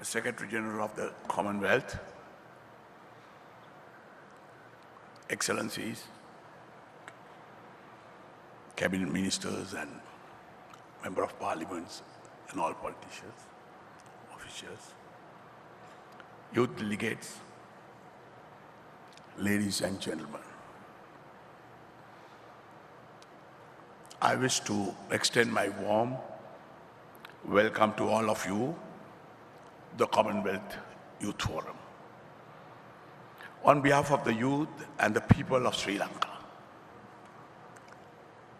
Secretary General of the Commonwealth, Excellencies, Cabinet Ministers and Member of Parliaments and all politicians, officials, youth delegates, ladies and gentlemen. I wish to extend my warm welcome to all of you, the Commonwealth Youth Forum. On behalf of the youth and the people of Sri Lanka,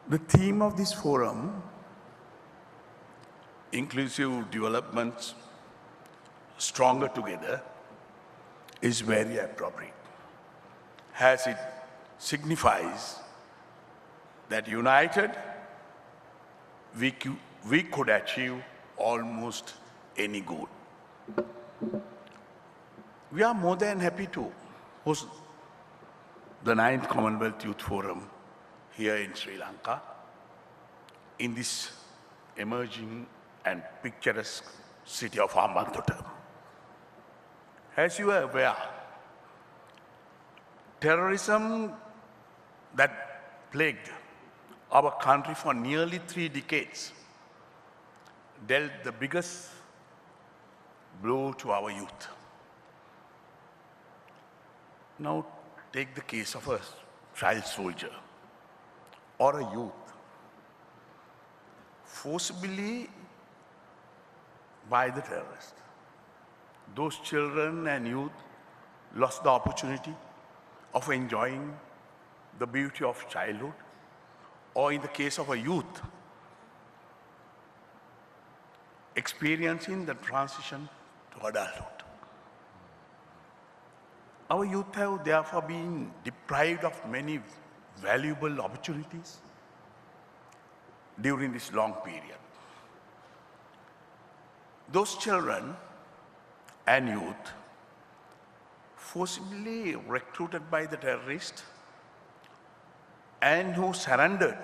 the theme of this forum, inclusive development, stronger together, is very appropriate, as it signifies that united, we could achieve almost any goal. We are more than happy to host the 9th Commonwealth Youth Forum here in Sri Lanka, in this emerging and picturesque city of Hambantota. As you are aware, terrorism that plagued our country for nearly 3 decades dealt the biggest blow to our youth. Now take the case of a child soldier or a youth forcibly by the terrorist. Those children and youth lost the opportunity of enjoying the beauty of childhood, or in the case of a youth, experiencing the transition to adulthood. Our youth have therefore been deprived of many valuable opportunities during this long period. Those children and youth forcibly recruited by the terrorists and who surrendered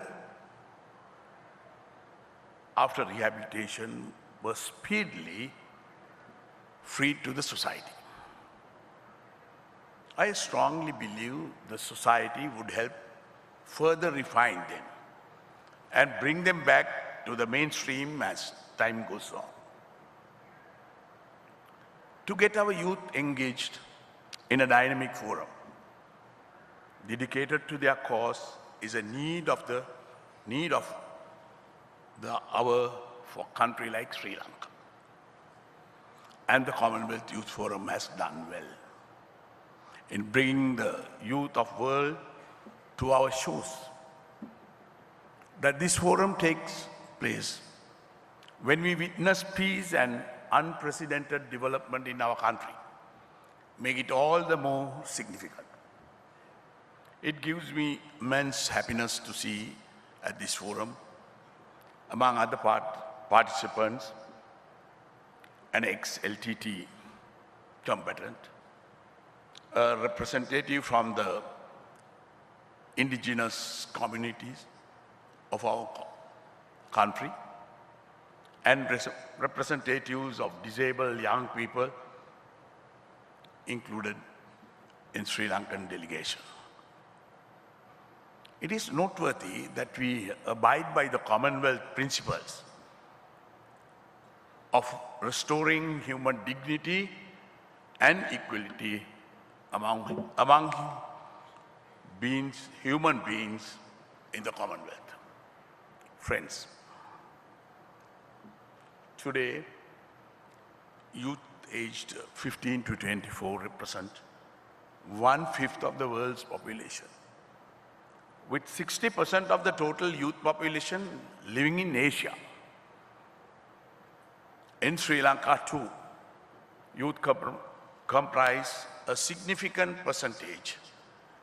after rehabilitation were speedily freed to the society. I strongly believe the society would help further refine them and bring them back to the mainstream as time goes on. To get our youth engaged in a dynamic forum dedicated to their cause is a need of the hour for a country like Sri Lanka. And the Commonwealth Youth Forum has done well in bringing the youth of the world to our shores. That this forum takes place when we witness peace and unprecedented development in our country, make it all the more significant. It gives me immense happiness to see at this forum, among other participants, an ex-LTT combatant, a representative from the indigenous communities of our country, and representatives of disabled young people included in Sri Lankan delegation. It is noteworthy that we abide by the Commonwealth principles of restoring human dignity and equality among human beings in the Commonwealth. Friends, today, youth aged 15 to 24 represent 1/5 of the world's population, with 60% of the total youth population living in Asia. In Sri Lanka too, youth comprise a significant percentage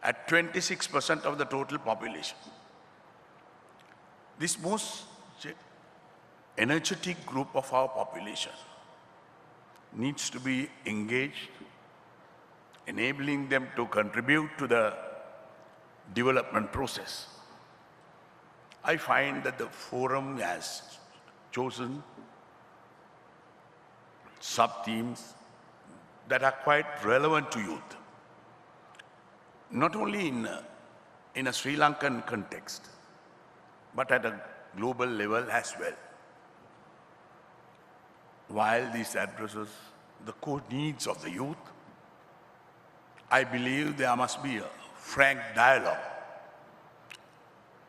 at 26% of the total population. This most energetic group of our population needs to be engaged, enabling them to contribute to the development process. I find that the forum has chosen sub-themes that are quite relevant to youth, not only in a Sri Lankan context, but at a global level as well. While this addresses the core needs of the youth, I believe there must be a frank dialogue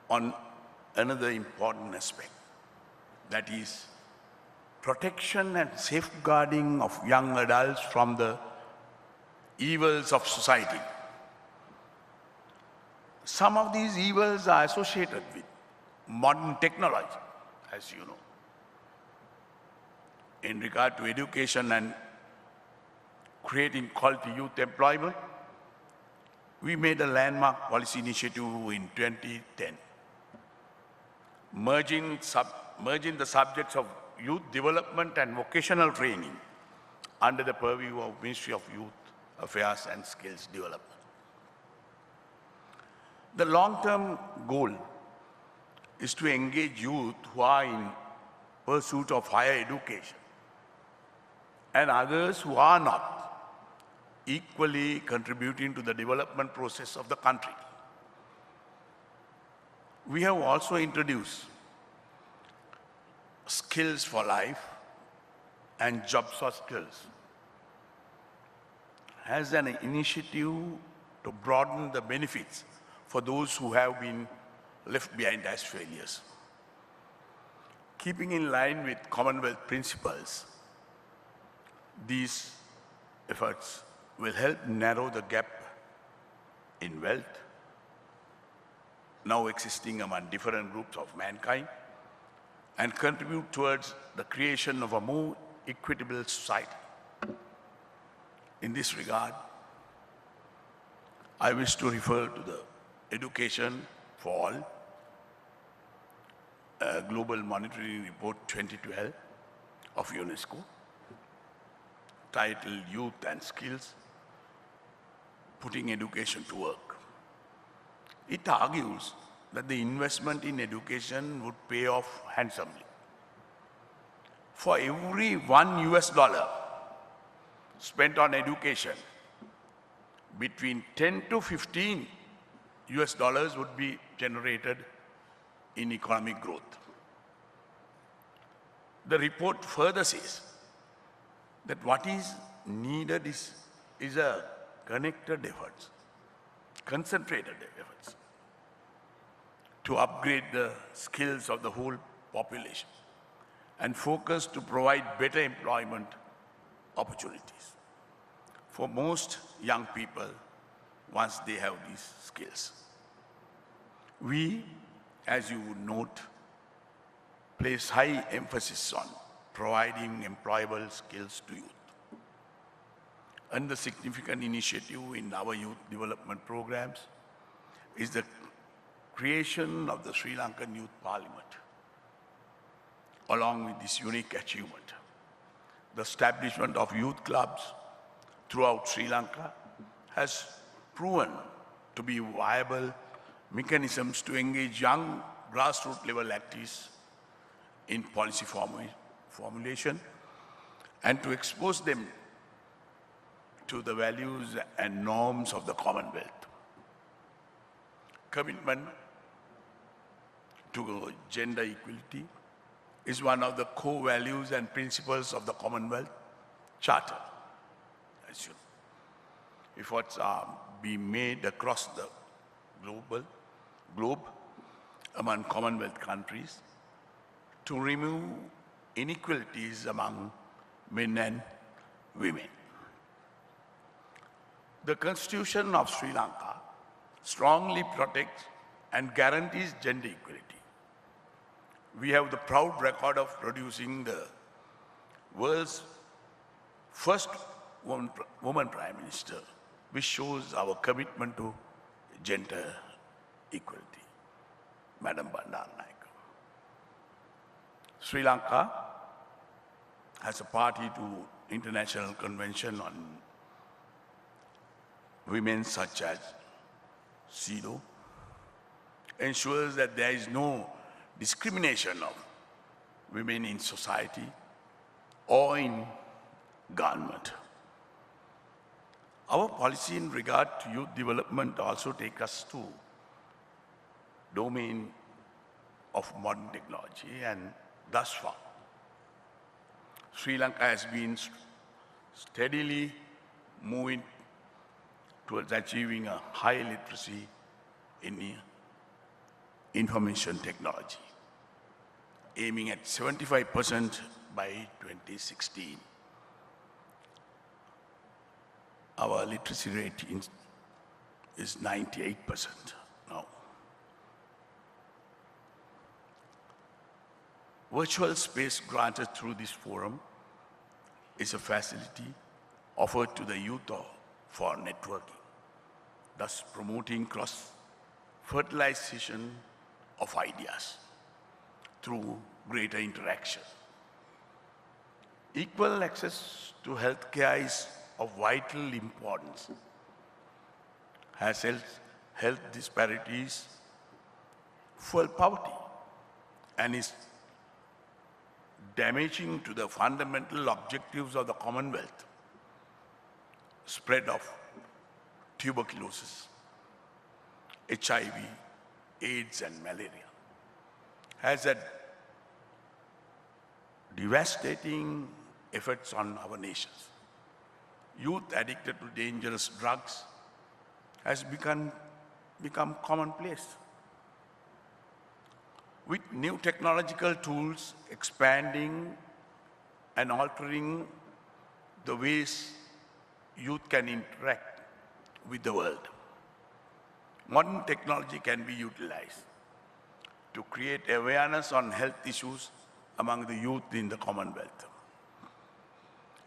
on another important aspect, that is protection and safeguarding of young adults from the evils of society. Some of these evils are associated with modern technology, as you know. In regard to education and creating quality youth employment, we made a landmark policy initiative in 2010, merging the subjects of youth development and vocational training under the purview of Ministry of Youth Affairs and Skills Development. The long-term goal is to engage youth who are in pursuit of higher education and others who are not, equally contributing to the development process of the country. We have also introduced skills for life and jobs for skills as an initiative to broaden the benefits for those who have been left behind as failures. Keeping in line with Commonwealth principles, these efforts will help narrow the gap in wealth now existing among different groups of mankind and contribute towards the creation of a more equitable society. In this regard, I wish to refer to the Education for All, Global Monitoring Report 2012 of UNESCO, titled Youth and Skills, Putting Education to Work. It argues that the investment in education would pay off handsomely. For every $1 spent on education, between 10 to 15 US dollars would be generated in economic growth. The report further says that what is needed is a connected efforts, concentrated efforts to upgrade the skills of the whole population and focus to provide better employment opportunities for most young people once they have these skills. We, as you would note, place high emphasis on providing employable skills to youth. Another significant initiative in our youth development programs is the creation of the Sri Lankan Youth Parliament. Along with this unique achievement, the establishment of youth clubs throughout Sri Lanka has proven to be viable mechanisms to engage young grassroots level activists in policy formulation and to expose them to the values and norms of the Commonwealth. Commitment to gender equality is one of the core values and principles of the Commonwealth Charter. As you know, efforts are being made across the globe among Commonwealth countries to remove inequalities among men and women. The Constitution of Sri Lanka strongly protects and guarantees gender equality. We have the proud record of producing the world's first woman Prime Minister, which shows our commitment to gender equality, Madam Bandaranaike. Sri Lanka as a party to International Convention on Women such as CEDAW ensures that there is no discrimination of women in society or in government. Our policy in regard to youth development also takes us to domain of modern technology, and thus far, Sri Lanka has been steadily moving towards achieving a high literacy in information technology, aiming at 75% by 2016. Our literacy rate is 98% now. Virtual space granted through this forum is a facility offered to the youth for networking, thus promoting cross-fertilization of ideas through greater interaction. Equal access to healthcare is of vital importance, as health disparities fuel poverty and is damaging to the fundamental objectives of the Commonwealth: spread of tuberculosis, HIV, AIDS, and malaria, has had devastating effects on our nations. Youth addicted to dangerous drugs has become commonplace. With new technological tools expanding and altering the ways youth can interact with the world, modern technology can be utilized to create awareness on health issues among the youth in the Commonwealth.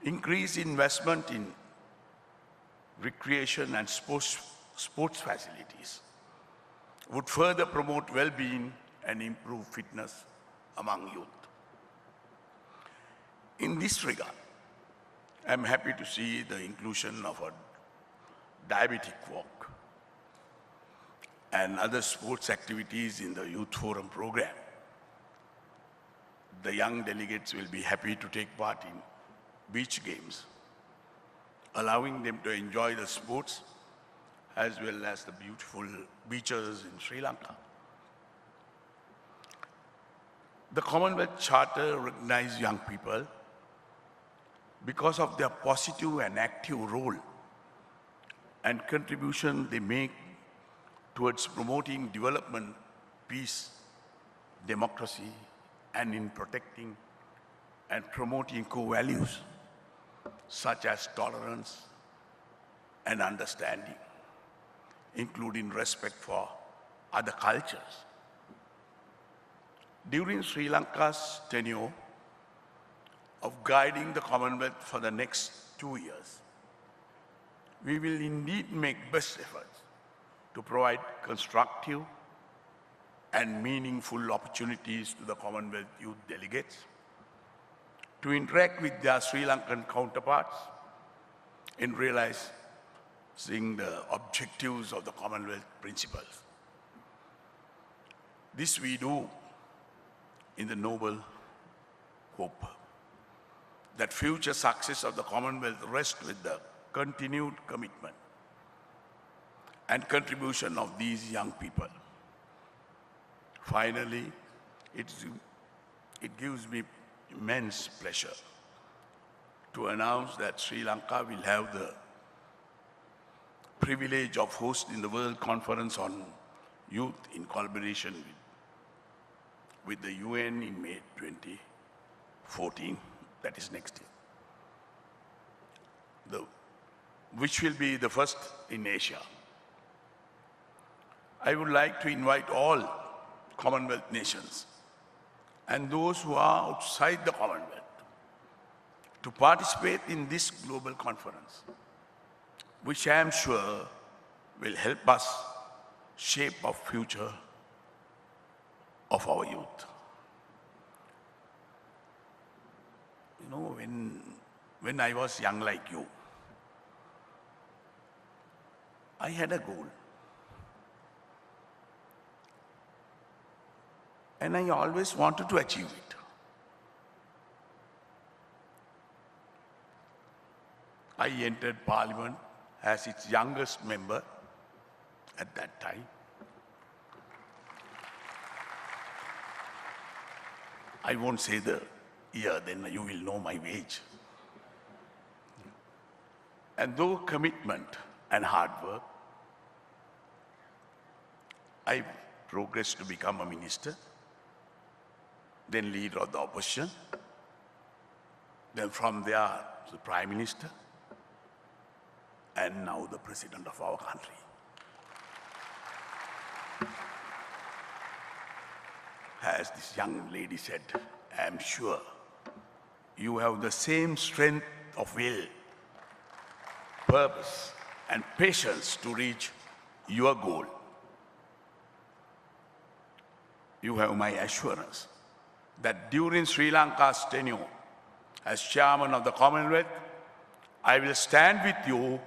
Increased investment in recreation and sports facilities would further promote well-being and improve fitness among youth. In this regard, I'm happy to see the inclusion of a diabetic walk and other sports activities in the Youth Forum program. The young delegates will be happy to take part in beach games, allowing them to enjoy the sports as well as the beautiful beaches in Sri Lanka. The Commonwealth Charter recognizes young people because of their positive and active role and contribution they make towards promoting development, peace, democracy, and in protecting and promoting core values such as tolerance and understanding, including respect for other cultures. During Sri Lanka's tenure of guiding the Commonwealth for the next 2 years, we will indeed make best efforts to provide constructive and meaningful opportunities to the Commonwealth youth delegates to interact with their Sri Lankan counterparts in realizing the objectives of the Commonwealth principles. This we do in the noble hope that future success of the Commonwealth rests with the continued commitment and contribution of these young people. Finally, it gives me immense pleasure to announce that Sri Lanka will have the privilege of hosting the World Conference on Youth in collaboration with the UN in May 2014, that is next year, which will be the first in Asia. I would like to invite all Commonwealth nations and those who are outside the Commonwealth to participate in this global conference, which I am sure will help us shape our future of our youth. You know, when I was young like you, I had a goal. And I always wanted to achieve it. I entered Parliament as its youngest member at that time. I won't say the year, then you will know my age. And though commitment and hard work, I progressed to become a minister, then leader of the opposition, then from there the prime minister, and now the president of our country. As this young lady said, I am sure you have the same strength of will, purpose, and patience to reach your goal. You have my assurance that during Sri Lanka's tenure as chairman of the Commonwealth, I will stand with you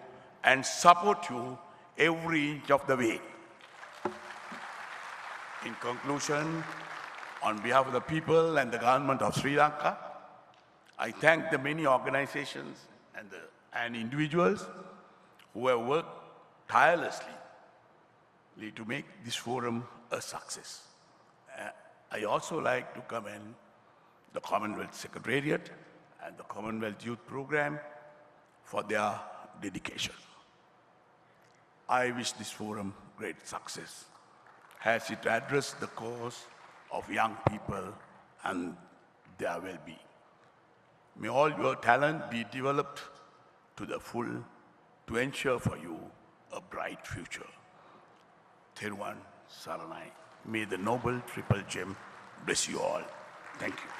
and support you every inch of the way. In conclusion, on behalf of the people and the government of Sri Lanka, I thank the many organizations and individuals who have worked tirelessly to make this forum a success. I also like to commend the Commonwealth Secretariat and the Commonwealth Youth Program for their dedication. I wish this forum great success as it addresses the cause of young people and their well-being. May all your talent be developed to the full to ensure for you a bright future. Theruvan Saranai. May the noble triple gem bless you all. Thank you.